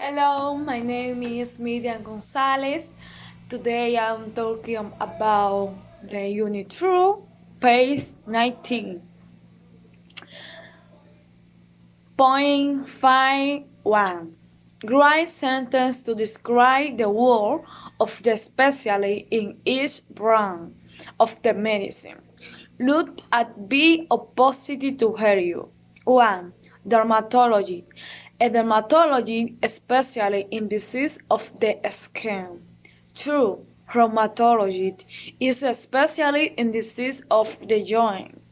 Hello, my name is Miriam Gonzalez. Today I'm talking about the Unit 2, page 19. Point 51. Write sentence to describe the work of the specialist in each branch of the medicine. Look at B opposite to you. 1. Dermatology. A dermatology specialist in disease of the skin. 2. Rheumatology is a specialist in disease of the joint.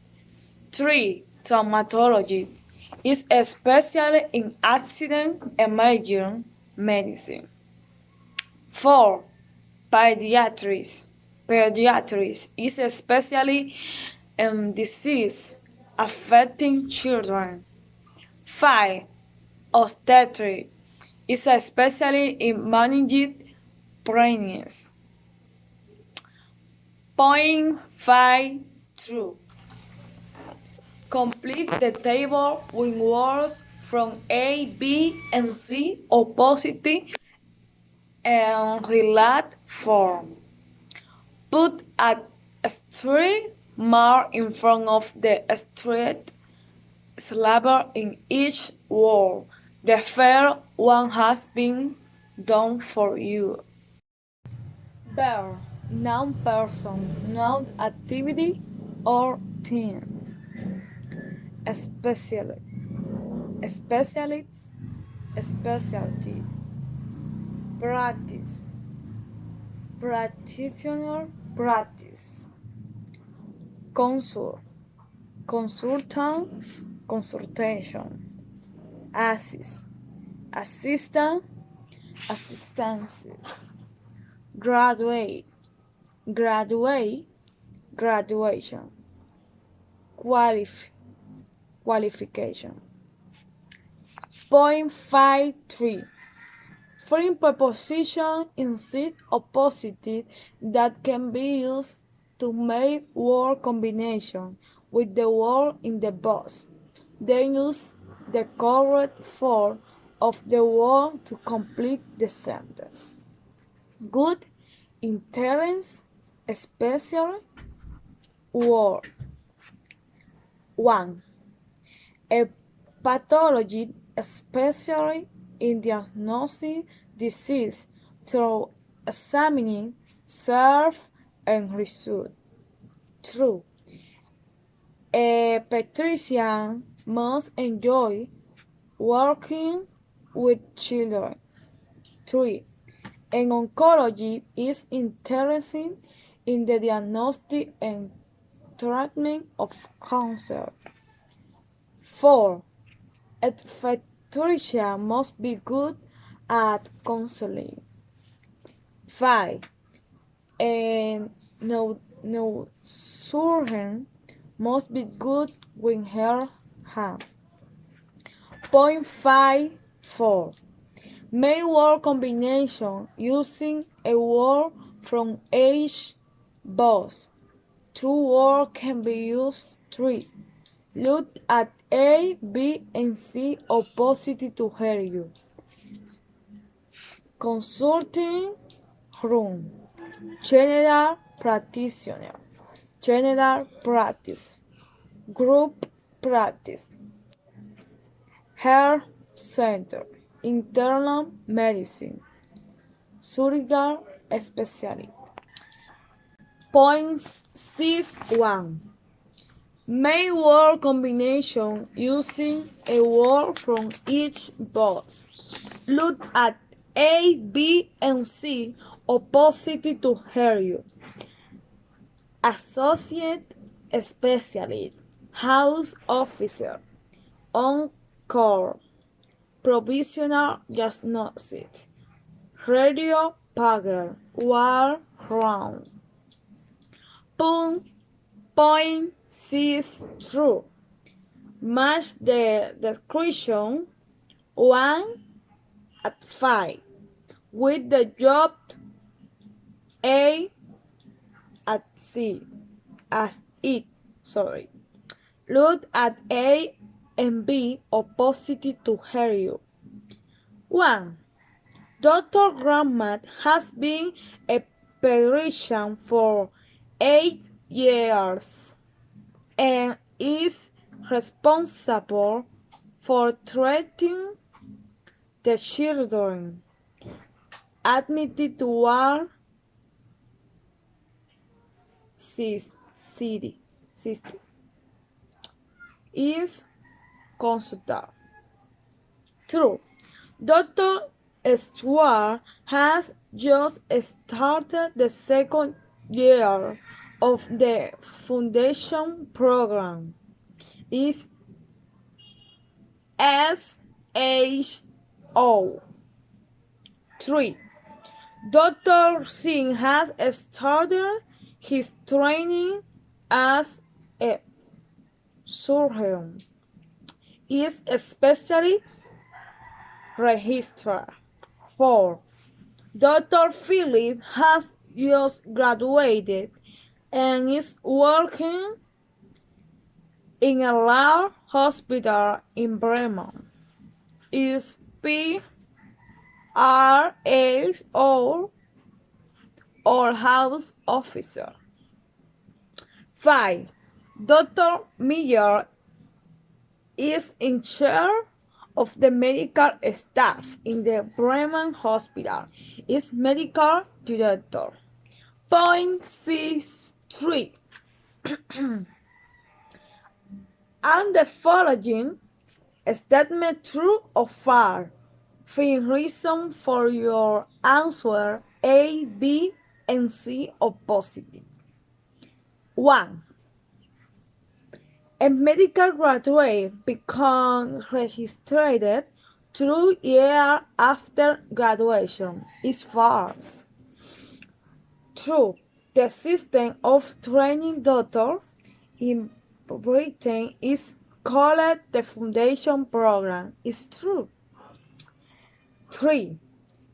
3. Traumatology is a specialist in accident emergency medicine. 4. Pediatrics. Pediatrics is a specialist in disease affecting children. 5. Obstetrics is a specialist in managing pregnancy. Point 5. True. Complete the table with words from A, B, and C opposite and relate form. Put a straight mark in front of the straight syllable in each word. The first one has been done for you. Verb, noun person, noun activity or things. Specialist, specialist, specialty. Practice, practitioner, practice. Consult, consultant, consultation. Assist, assistant, assistance. Graduate, graduate, graduation. Qualification. Point 53. Foreign preposition instead opposite that can be used to make word combination with the word in the box. Then use the correct form of the word to complete the sentence. Good, interest, especially, word. 1. A pathology, especially in diagnosing disease through examining, serve, and result. True. A pediatrician must enjoy working with children. 3. An oncology is interested in the diagnosis and treatment of cancer. 4. A pediatrician must be good at counseling. 5. A neurosurgeon must be good with her hand. Point 54. Make word combination using a word from each box. 2 words can be used. 3. Look at A, B, and C opposite to you. Consulting room. General practitioner. General practice. Group practice. Health center. Internal medicine. Surgical specialist. Point 61. Make word combination using a word from each box. Look at A, B, and C opposite to you. Associate, specialist, house officer, on-call, provisional diagnosis, radio pager, war round. Point 6 true. Match the description 1 at 5 with the job A at C as it. Look at A and B opposite to you. 1. Dr. Grandmat has been a pediatrician for 8 years and is responsible for treating the children admitted to our city is consulted. True. Dr. Stewart has just started the second year of the foundation program. Is SHO. 3. Dr. Singh has started his training as a surgeon. Is especially registered. 4. Dr. Phillips has just graduated and is working in a large hospital in Bremen. Is PRSO or house officer. 5. Dr. Miller is in charge of the medical staff in the Bremen Hospital. Is medical director. Point 63. And the following statement true or false? Find reason for your answer A, B, and C or positive. 1. A medical graduate becomes registered 2 years after graduation. Is false. True. The system of training doctors in Britain is called the Foundation Program. Is true. 3.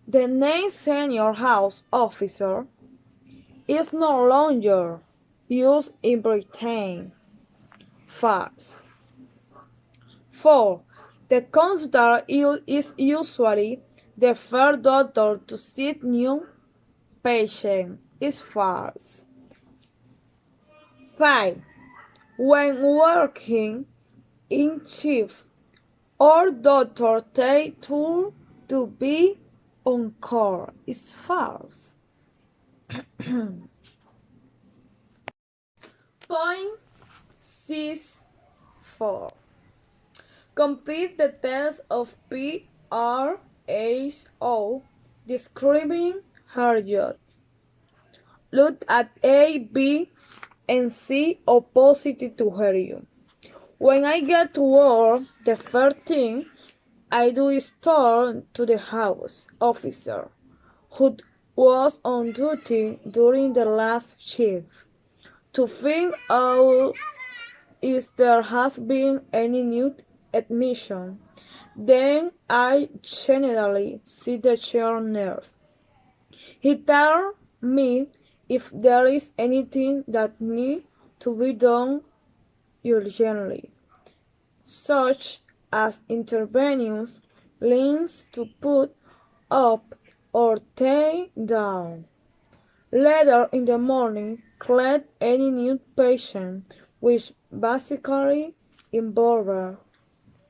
The name senior house officer is no longer used in Britain. False. 4. The consultant is usually the first doctor to see new patients. Is false. 5. When working in shift, all doctors take turns to be on call. Is false. Point 64. Complete the test of PRSO describing her job. Look at A, B, and C opposite to her you. When I get to work, the first thing I do is turn to the house officer who was on duty during the last shift to find out if there has been any new admission. Then I generally see the chair nurse. He tells me if there is anything that needs to be done urgently, such as interventions, limbs to put up or take down. Later in the morning, collect any new patient, which basically involves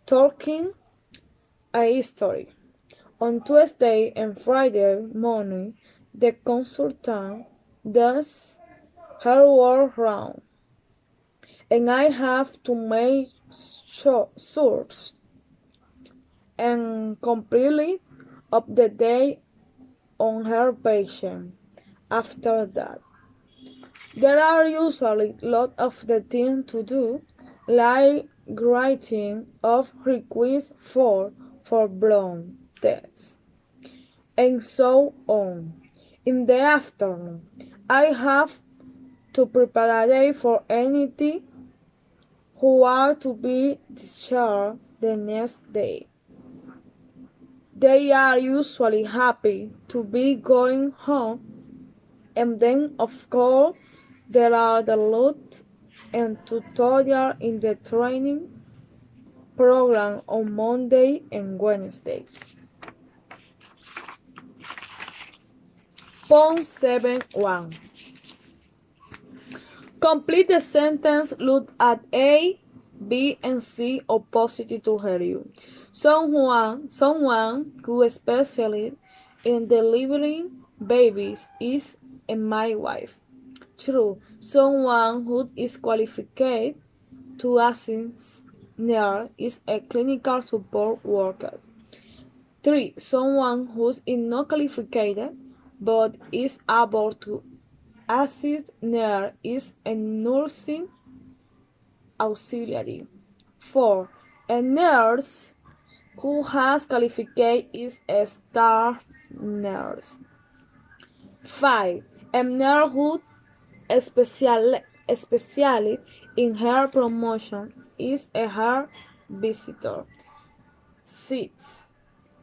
talking a history. On Tuesday and Friday morning, the consultant does her work round, and I have to make sure and completely up the day on her patient. After that, there are usually lots of the things to do, like writing of requests for blood tests, and so on. In the afternoon, I have to prepare a day for anything who are to be discharged the next day. They are usually happy to be going home, and then of course there are the lot and tutorial in the training program on Monday and Wednesday. .71. Complete the sentence. Look at A, B, and C opposite to her. Someone who specializes in delivering babies is my wife. True. Someone who is qualified to assist nurse is a clinical support worker. 3. Someone who is not qualified but is able to assist nurse is a nursing auxiliary. 4. A nurse who has qualified is a staff nurse. 5. A nurse who specializes in her promotion is a her visitor. 6.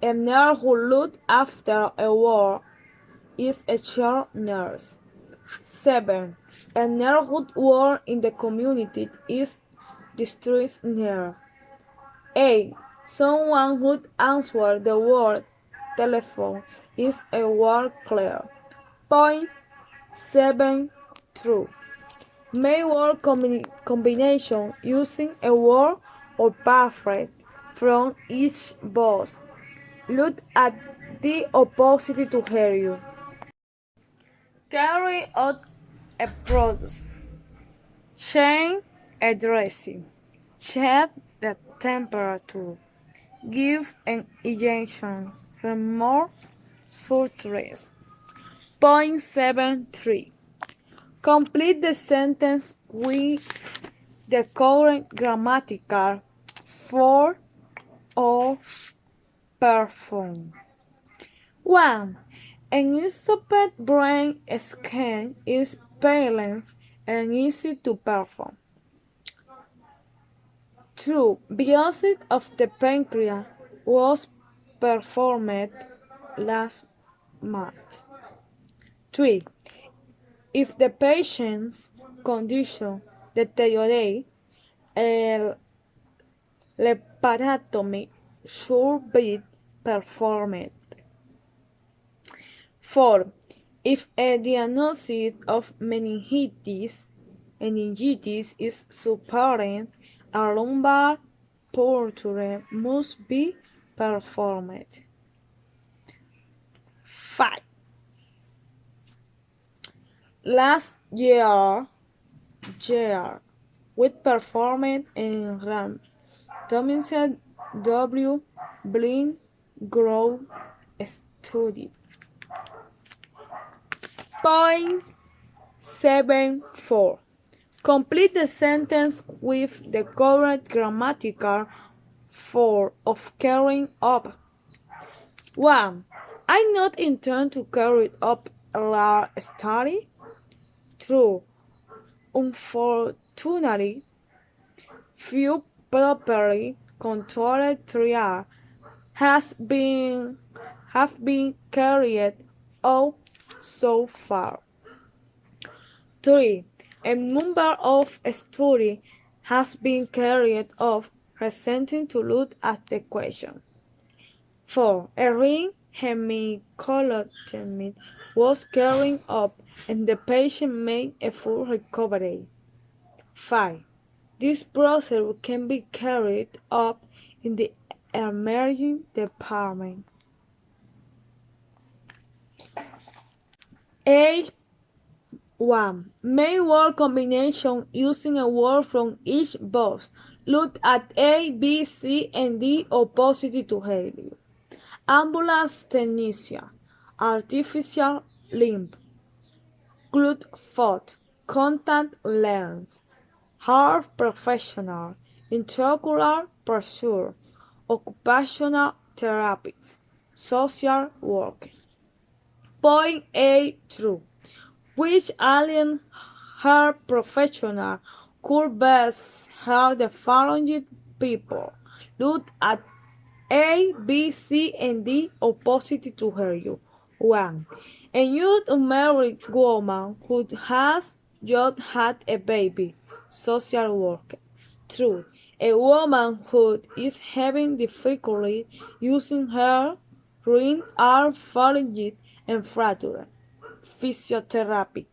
A nurse who looks after a ward is a chair nurse. 7. A nurse who works in the community is district nurse. 8. Someone who answers the ward telephone is a ward clerk. Point 7. True. Make word combination using a word or paraphrase from each box. Look at the opposite to hear you. Carry out a process. Change a dressing. Check the temperature. Give an injection. Remove sutures. Point 73. Complete the sentence with the correct grammatical form of perform. 1. An instant brain scan is painless and easy to perform. 2. Biopsy of the pancreas was performed last month. 3. If the patient's condition deteriorates, a laparotomy should be performed. 4. If a diagnosis of meningitis is supported, a lumbar puncture must be performed. 5. Last year we performed in randomized double-blind growth study. Point 74. Complete the sentence with the correct grammatical form of carrying up. 1. I not intend to carry up a large study. True. Unfortunately, few properly controlled trials have been carried out so far. 3. A number of studies has been carried out recently to look at the question. 4. A ring hemicolectomy was carried out and the patient made a full recovery. 5. This process can be carried out in the emergency department. 8.1. Make word combination using a word from each box. Look at A, B, C, and D opposite to help. Ambulance technician, artificial limb, glute foot, contact lens, heart professional, intraocular pressure, occupational therapist, social work. Point A. True. Which alien heart professional could best help the following people? Look at A, B, C, and D opposite to her. 1. A youth unmarried woman who has just had a baby. Social worker. 2. A woman who is having difficulty using her ring, arm, phalanges, and fracture. physiotherapy.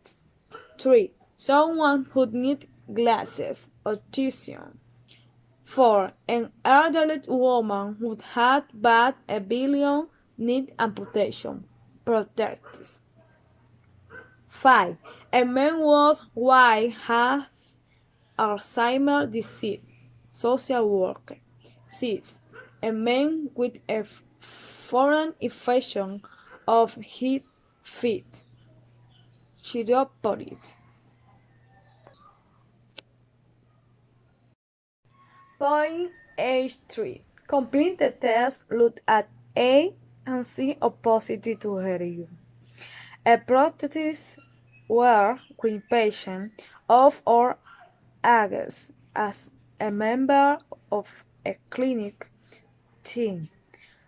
3. Someone who needs glasses, autism. 4. An elderly woman who had bad ability need amputation. Protests. 5. A man whose wife has Alzheimer's disease. Social worker. 6. A man with a foreign infection of his feet. Chiropodist. Point H3. Complete the test. Look at A and C opposite to you. A prosthesis were with patient of or against as a member of a clinic team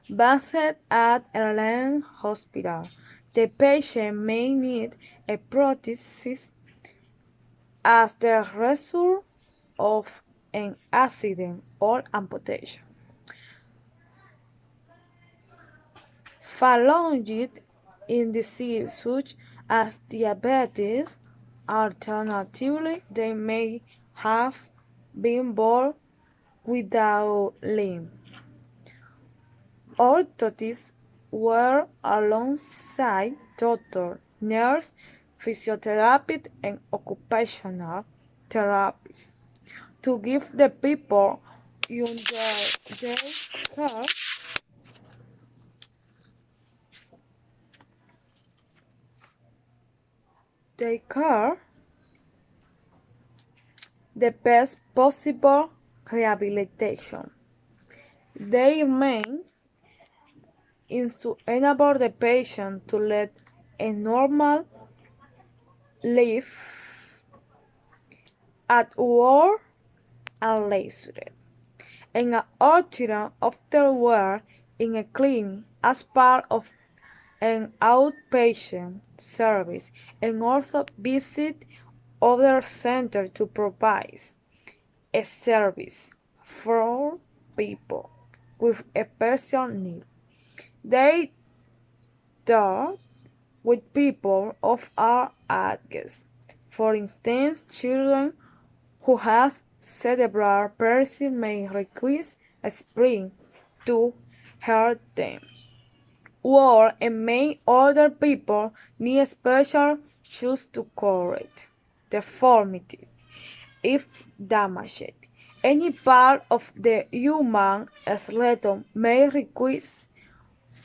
based at Erlangen Hospital. The patient may need a prosthesis as the result of an accident or amputation. Phalanges in disease such as diabetes, alternatively, they may have been born without limb. Orthotists were alongside doctor, nurse, physiotherapist, and occupational therapist to give the people under their care the best possible rehabilitation. Their main is to enable the patient to lead a normal life at work and leisure, and an afterward in a clinic as part of an outpatient service, and also visit other centers to provide a service for people with a special need. They deal with people of all ages, for instance, children who have cerebral palsy may request a spring to help them. Or and many other people need special shoes to correct deformity if damaged. Any part of the human skeleton may request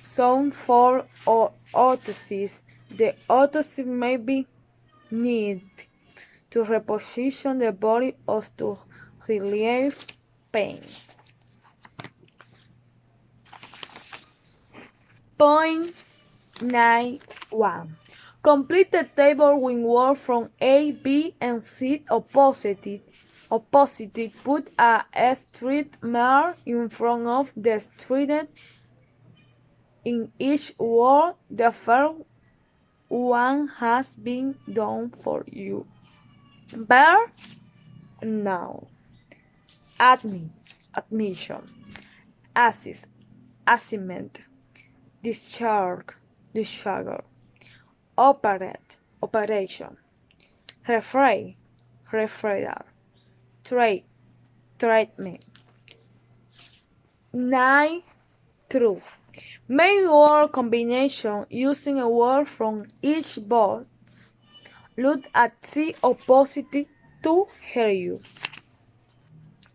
some form of orthosis. The orthosis may be needed to reposition the body or to relieve pain. Point 9.1. Complete the table with words from A, B, and C opposite. Put a street mark in front of the street in each word. The first one has been done for you. Bear, now. Admission. Assist, assignment. Discharge, operation. Referral. Treatment. 9. True. Make word combination using a word from each box. Look at C opposite to hear you.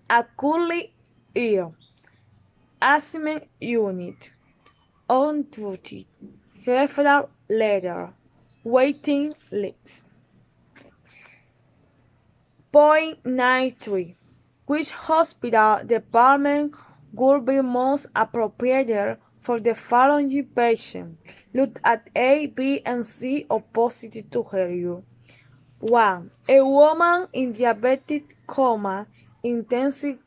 A curly ear. Assignment unit. On duty. Referral letter. Waiting list. Point 93. Which hospital department would be most appropriate for the following patient? Look at A, B, and C opposite to you. 1. A woman in diabetic coma, intensive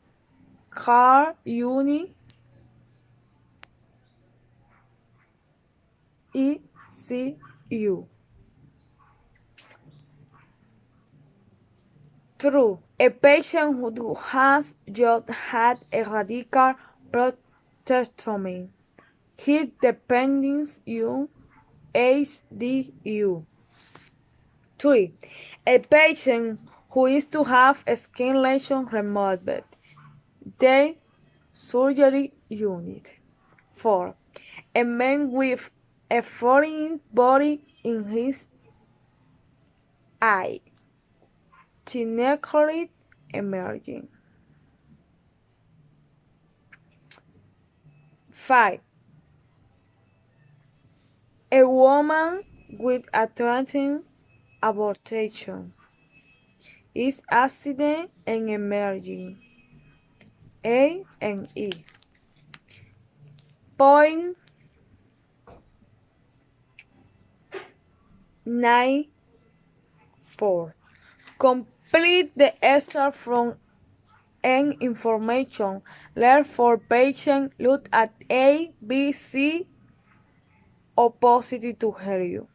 care unit, ECU. True. A patient who has just had a radical prostatectomy. His dependence unit, HDU. 3. A patient who is to have a skin lesion removed. The surgery unit. 4. A man with a foreign body in his eye. Gynecologist emerging. 5. A woman with a threatening abortion is accident and emerging. A and E. Point 94. Complete the extract from N information. Learn for patient. Look at A, B, C or positive to help you.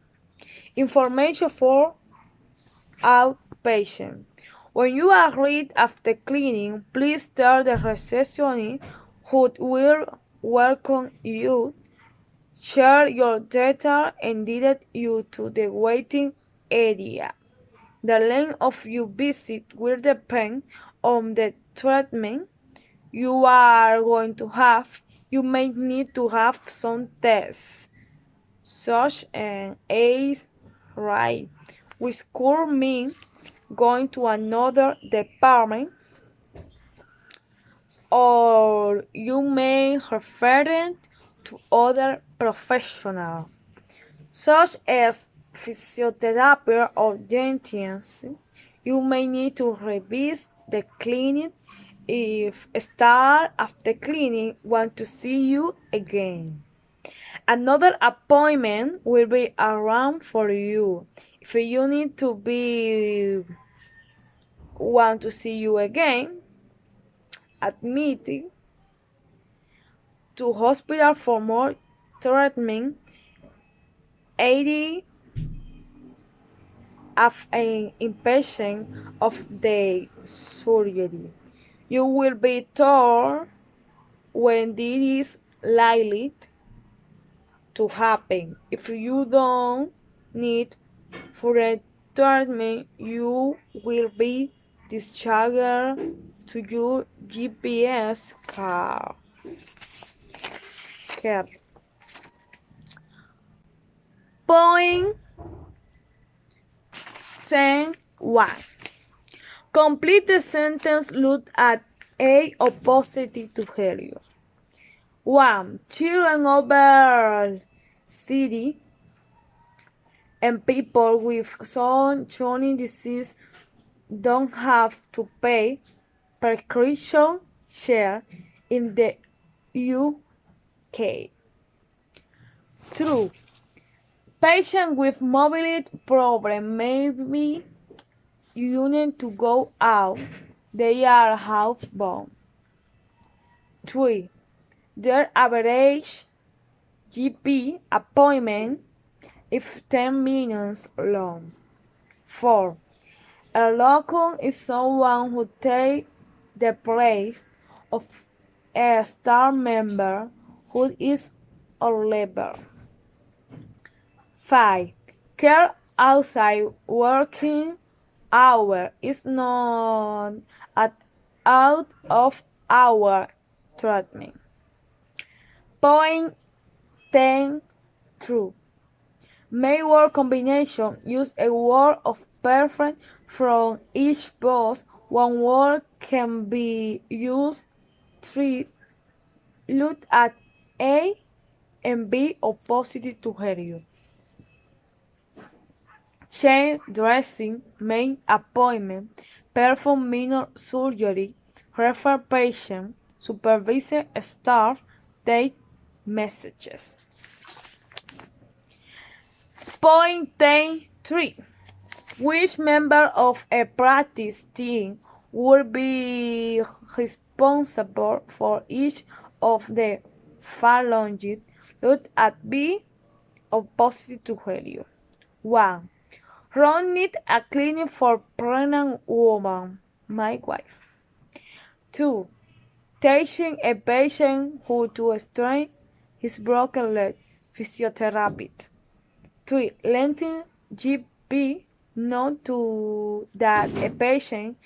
Information for outpatient. When you arrive after cleaning, please tell the receptionist who will welcome you, share your data, and direct you to the waiting area. The length of your visit will depend on the treatment you are going to have. You may need to have some tests, such as ACE, right, which could mean going to another department, or you may refer it to other professionals, such as physiotherapy or dentists. You may need to revisit the clinic if staff after cleaning want to see you again. Another appointment will be around for you. If you need to be want to see you again, admitted to hospital for more treatment, 80 of an inpatient of the surgery. You will be told when this is likely to happen. If you don't need further treatment, you will be discharged to your GPS care. Point 10.1. Complete the sentence. Look at A or positive to help you. 1. Children over city and people with some chronic disease don't have to pay prescription share in the UK. 2. Patients with mobility problem may be unable to go out. They are housebound. 3. Their average GP appointment is 10 minutes long. 4. A locum is someone who takes the place of a staff member who is on leave. 5. Care outside working hour is not an out of hour treatment. Point 10. True. May word combination. Use a word of preference from each box. One word can be used 3. Look at A and B or positive to help you. Change dressing, make appointment, perform minor surgery, refer patient, supervise staff, take messages. Point 10.3. Which member of a practice team will be responsible for each of the following? Look at B or positive to help you. 1. Run a clinic for pregnant woman, my wife. 2. Teaching a patient how to straighten his broken leg, physiotherapist. 3. Letting GP note that a patient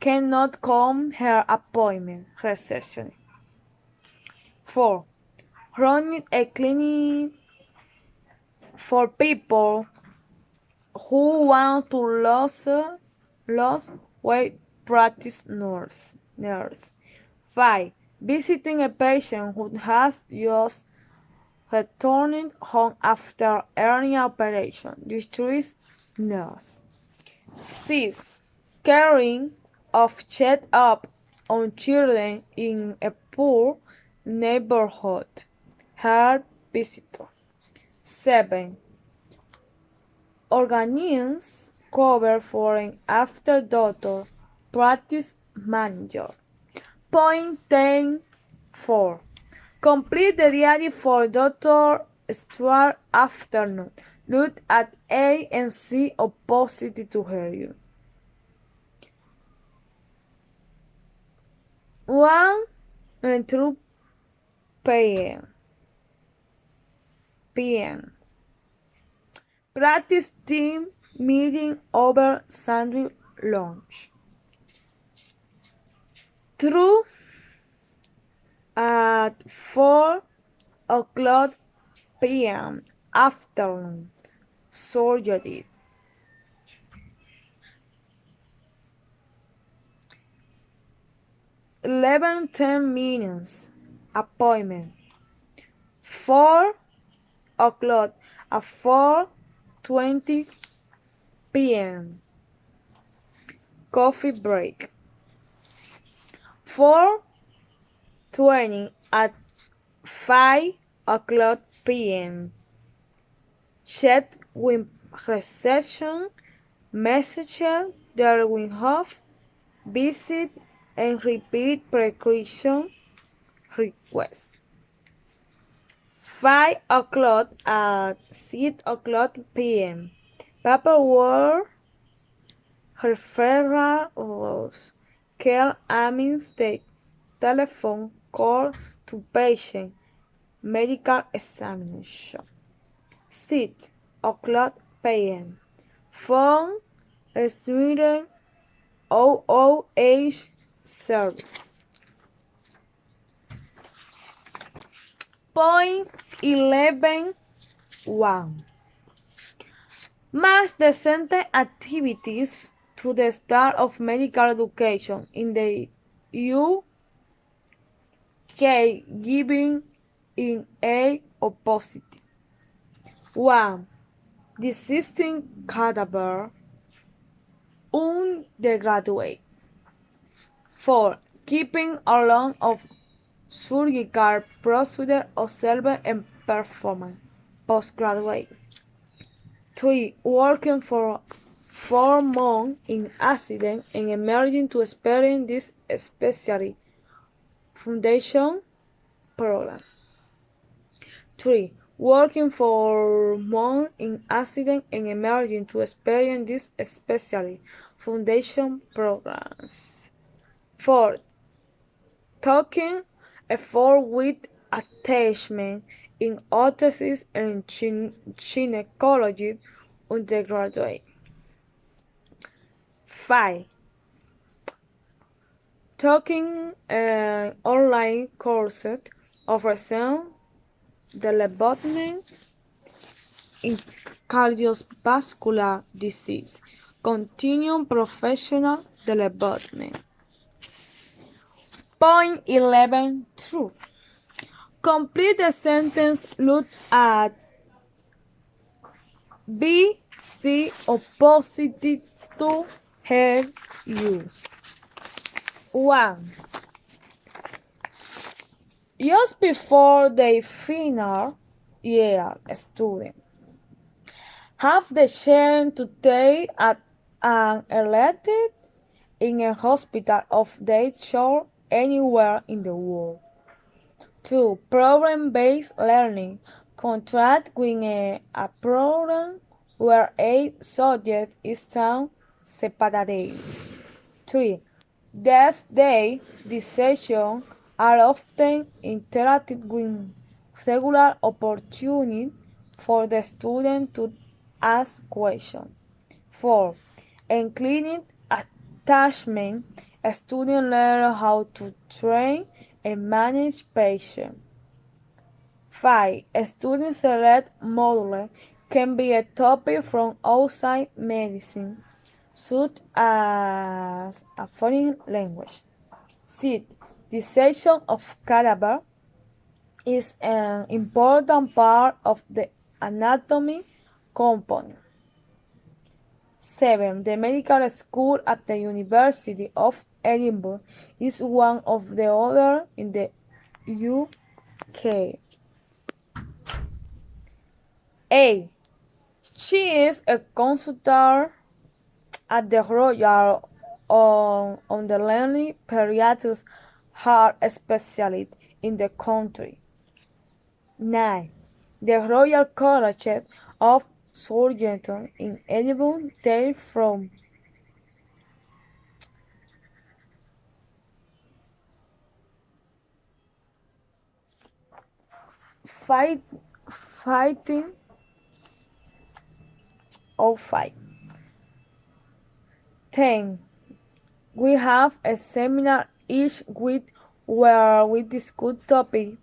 cannot come her appointment reception. 4. Running a clinic for people who want to lose weight practice nurse. 5. Visiting a patient who has just returned home after hernia operation. Distress nurse. 6. Caring of check-up on children in a poor neighborhood. Her visitor. 7. Organize cover for an after doctor practice manager. Point 10.4. Complete the diary for Dr. Stuart afternoon. Look at A and C opposite to her. 1 and 2 p.m. Practice team meeting over sandwich lunch. True at 4 o'clock p.m. afternoon surgery. 11:10 appointment. 4 o'clock at 4:20 p.m. coffee break. 4:20 at 5 o'clock p.m. Chat with reception, messenger there will have visit and repeat prescription request. 5 o'clock at 6 o'clock p.m. Paperwork, referrals, care means the telephone call to patient, medical examination. 6 o'clock p.m. Phone, student, OOH service. Point 11.1. Match the center activities to the start of medical education in the UK, given in A opposite. 1. Dissecting cadaver, undergraduate. 4. Keeping along of surgical procedure observed and performance, postgraduate. 3. Working for 4 months in accident and emerging to experience this specialty foundation program. 3. Working for months in accident and emerging to experience this specialty foundation programs. 4. Taking a 4-week attachment in orthosis and gynecology undergraduate. 5. Taking an online course offering development in cardiovascular disease, continuing professional development. Point 11.2. Complete the sentence. Look at B, C opposite to her, you. 1. Just before they final year student have the chance to take an elective in a hospital of their choice anywhere in the world. 2. Program-based learning. Contract with a program where a subject is taught separately. 3. Death day decisions are often interactive with regular opportunity for the student to ask questions. 4. In clinic attachment, students learn how to train and manage patients. 5. Students select modules can be a topic from outside medicine, such as a foreign language. 6. Dissection of cadaver is an important part of the anatomy component. 7. The medical school at the University of Edinburgh is one of the others in the UK. 8. She is a consultant at the Royal on the learning pediatrics heart specialist in the country. 9. The Royal College of Surgeons in Edinburgh dates from fighting 05. 10. We have a seminar each week where we discuss topics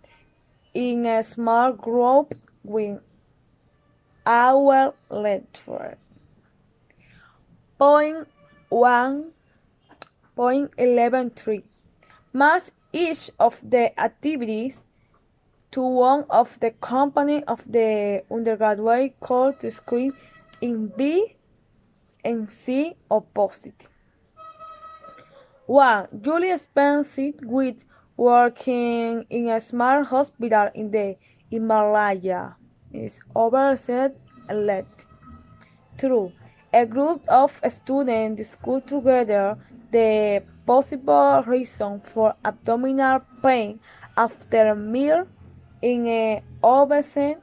in a small group with our lecturer. Point 11.3. Match each of the activities to one of the components of the undergraduate course described in B and C opposite. 1. Julie spends it with working in a small hospital in the Himalaya. Is overset elect. 2. A group of students discuss together the possible reason for abdominal pain after a meal in a obese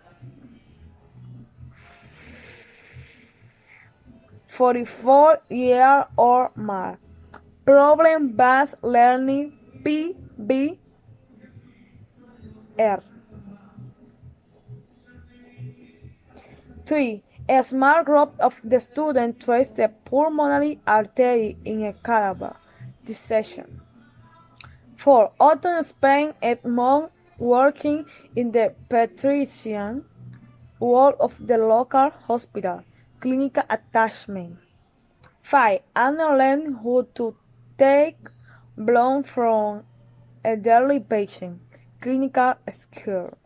44 years or more. Problem-based learning PBR. 3. A small group of the students trace the pulmonary artery in a cadaver dissection. 4. Autumn spent a month working in the pediatrician ward of the local hospital, clinical attachment. 5. Anna learned how to take blood from a elderly patient, clinical skill.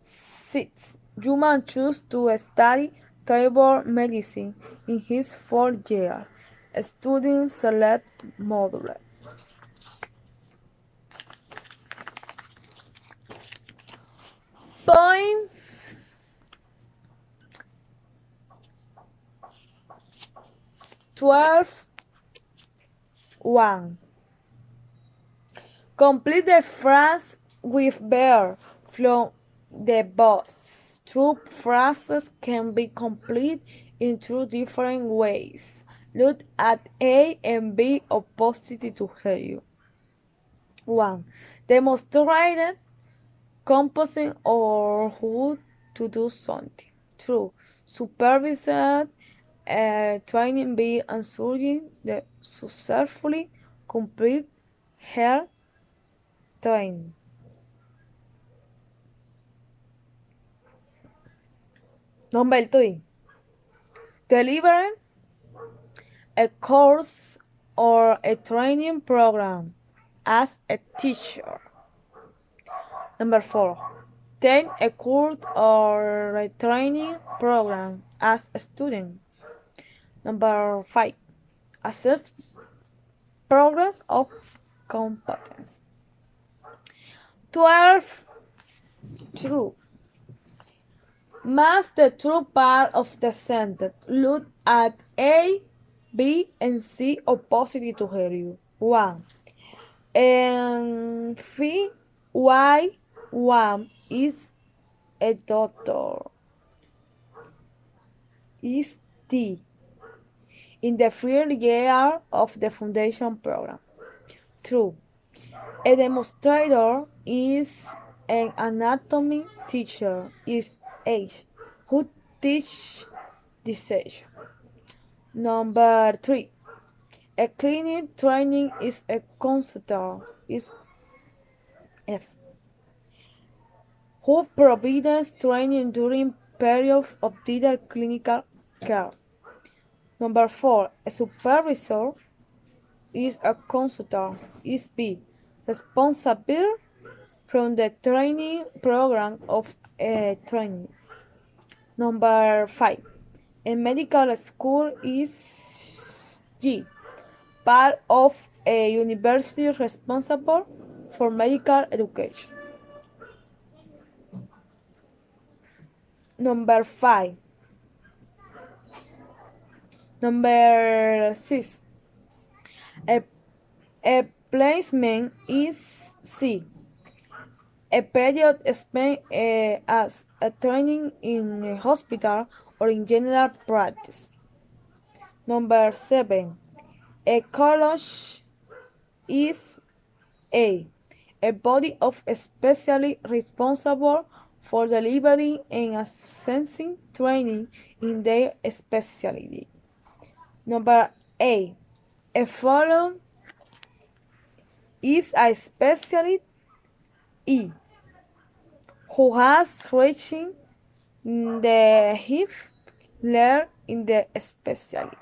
6. Human chose to study table medicine in his 4th year. Students select module. Point 12.1. Complete the phrase with verb from the box. True phrases can be complete in two different ways. Look at A and B opposite to you. 1. Demonstrated composing or who to do something. True. Supervised training B and surgeon that successfully complete her training. Number 3. Delivering a course or a training program as a teacher. Number 4. Take a course or a training program as a student. Number 5. Assess progress of competence. 12. True. Match the true part of the sentence. Look at A, B, and C opposite to you. 1. And why 1 is a doctor. Is D in the 3rd year of the foundation program. True. A demonstrator is an anatomy teacher. Is H who teach dissection. Number 3. A clinic training is a consultant is F, who provides training during periods of their clinical care. Number 4. A supervisor is a consultant is B, responsible from the training program of a training. Number 5. A medical school is G, part of a university responsible for medical education. Number 5. Number 6. A placement is C, a period spent as a training in a hospital or in general practice. Number 7. A college is A body of specially responsible for delivering and assessing training in their specialty. Number 8. A fellow is a specialist E, who has reached the fifth level in the specialty.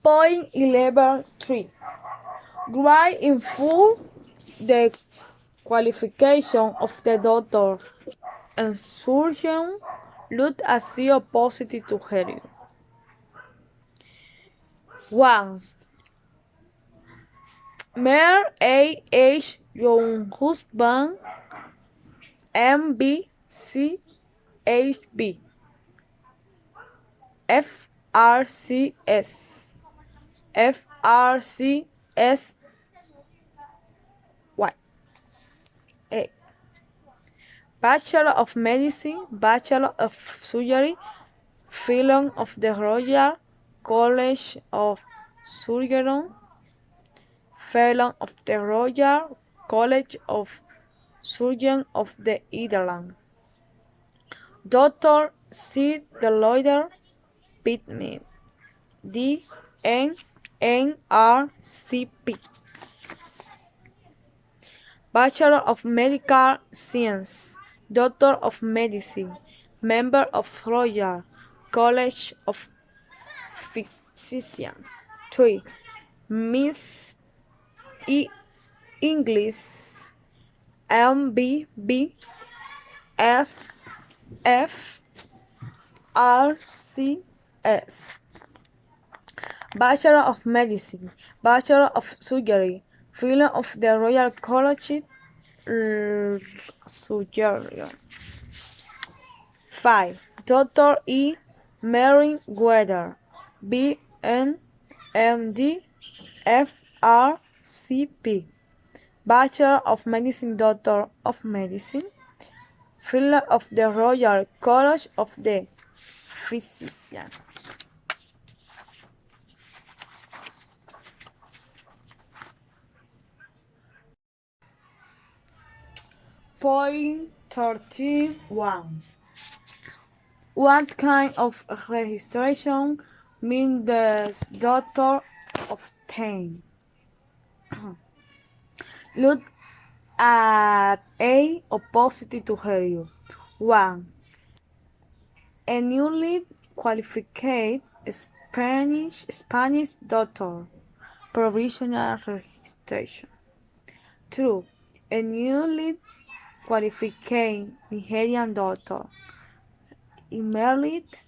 Point 11.3. Write in full the qualification of the doctor and surgeon look as the opposite to her. 1. Mayor A. H. Young husband MB C. HB FRCS FRCS Y A. Bachelor of Medicine, Bachelor of Surgery, Fellow of the Royal College of Surgeons, Fellow of the Royal College of Surgeons of the Netherlands. Dr. C. Deloitte Pittman, DNRCP. Bachelor of Medical Science, Doctor of Medicine, member of Royal College of Physicians. 3. Miss English, MBB, SFRCS. Bachelor of Medicine, Bachelor of Surgery, Fellow of the Royal College Surgery. 5. Dr. E. Merriweather, BMD, FRCP. Bachelor of Medicine, Doctor of Medicine, Fellow of the Royal College of the Physicians. Point 13.1. What kind of registration means the doctor obtain? Look at A opposite to her. 1. A newly qualified Spanish doctor, provisional registration. 2. A newly qualified Nigerian doctor, immediate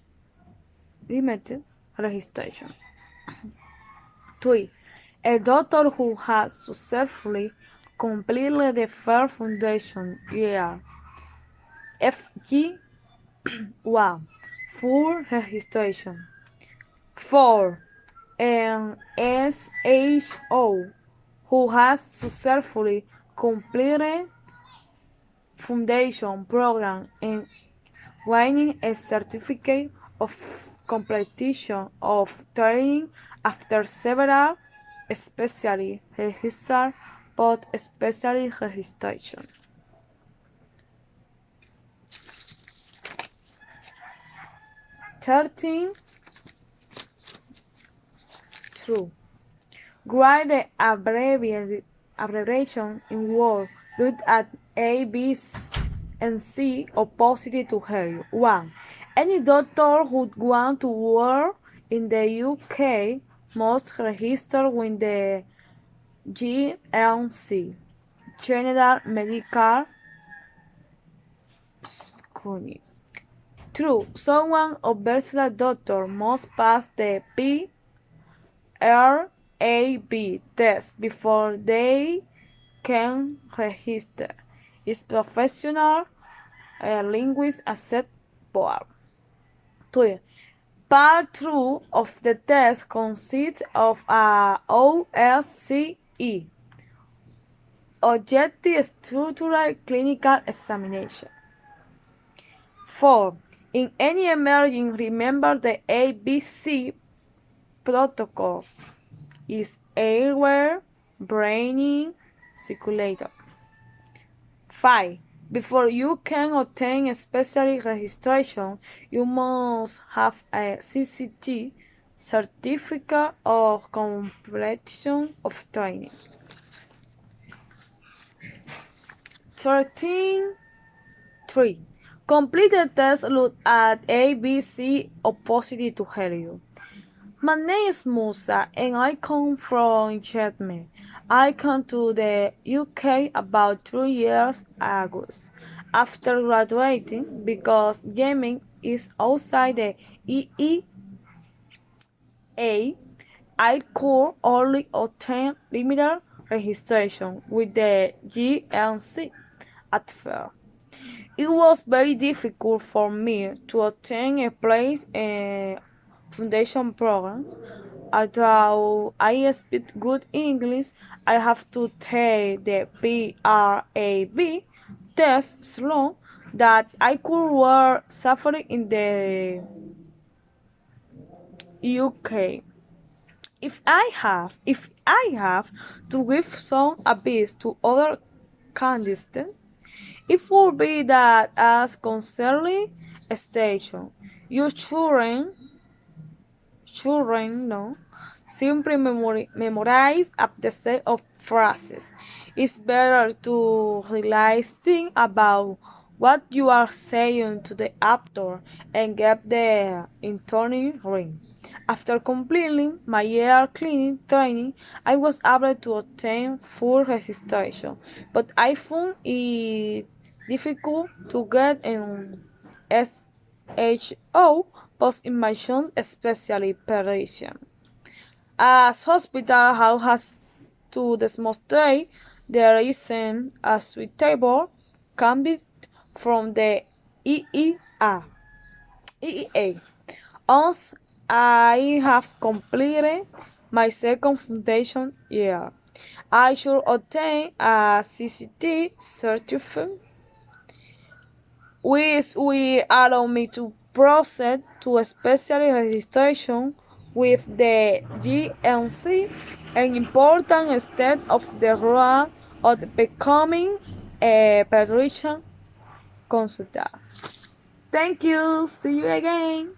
limited registration. 3. A doctor who has successfully completed the first foundation year, FG1, full registration. 4. An SHO who has successfully completed foundation program and winning a certificate of completion of training after several specially registered but specially registration. 13. true. Write the abbreviation in Word. Look at A, B, and C opposite to her. 1. Any doctor who wants to work in the UK must register with the GMC, General Medical Company. True. Someone a versatile doctor must pass the PRAB test before they can register. Is professional linguist accept board. 3. Part 2 of the test consists of a OSCE, Objective Structural Clinical Examination. 4. In any emergency, remember the ABC protocol is airway, breathing, circulator. 5. Before you can obtain a special registration, you must have a CCT certificate of completion of training. 13.3. Complete the test. Look at A, B, C opposite to Helio. My name is Musa and I come from Yemen. I came to the UK about 3 years ago after graduating because Yemen is outside the EEA. I could only obtain limited registration with the GMC at first. It was very difficult for me to obtain a place in foundation programs. Although I speak good English, I have to take the PRAB test slow that I could work safely in the UK. If I have to give some advice to other candidates, it would be that as concerning station, you shouldn't simply memorize up the set of phrases. It's better to realize things about what you are saying to the actor and get the internal ring. After completing my year clinic training, I was able to obtain full registration, but I found it difficult to get an SHO post-immersion, especially Parisian. As hospital has to demonstrate there isn't a suitable candidate from the EEA. Once I have completed my second foundation year, I should obtain a CCT certificate, which will allow me to proceed to a special registration with the GMC, an important step of the road of becoming a pediatrician consultant. Thank you. See you again.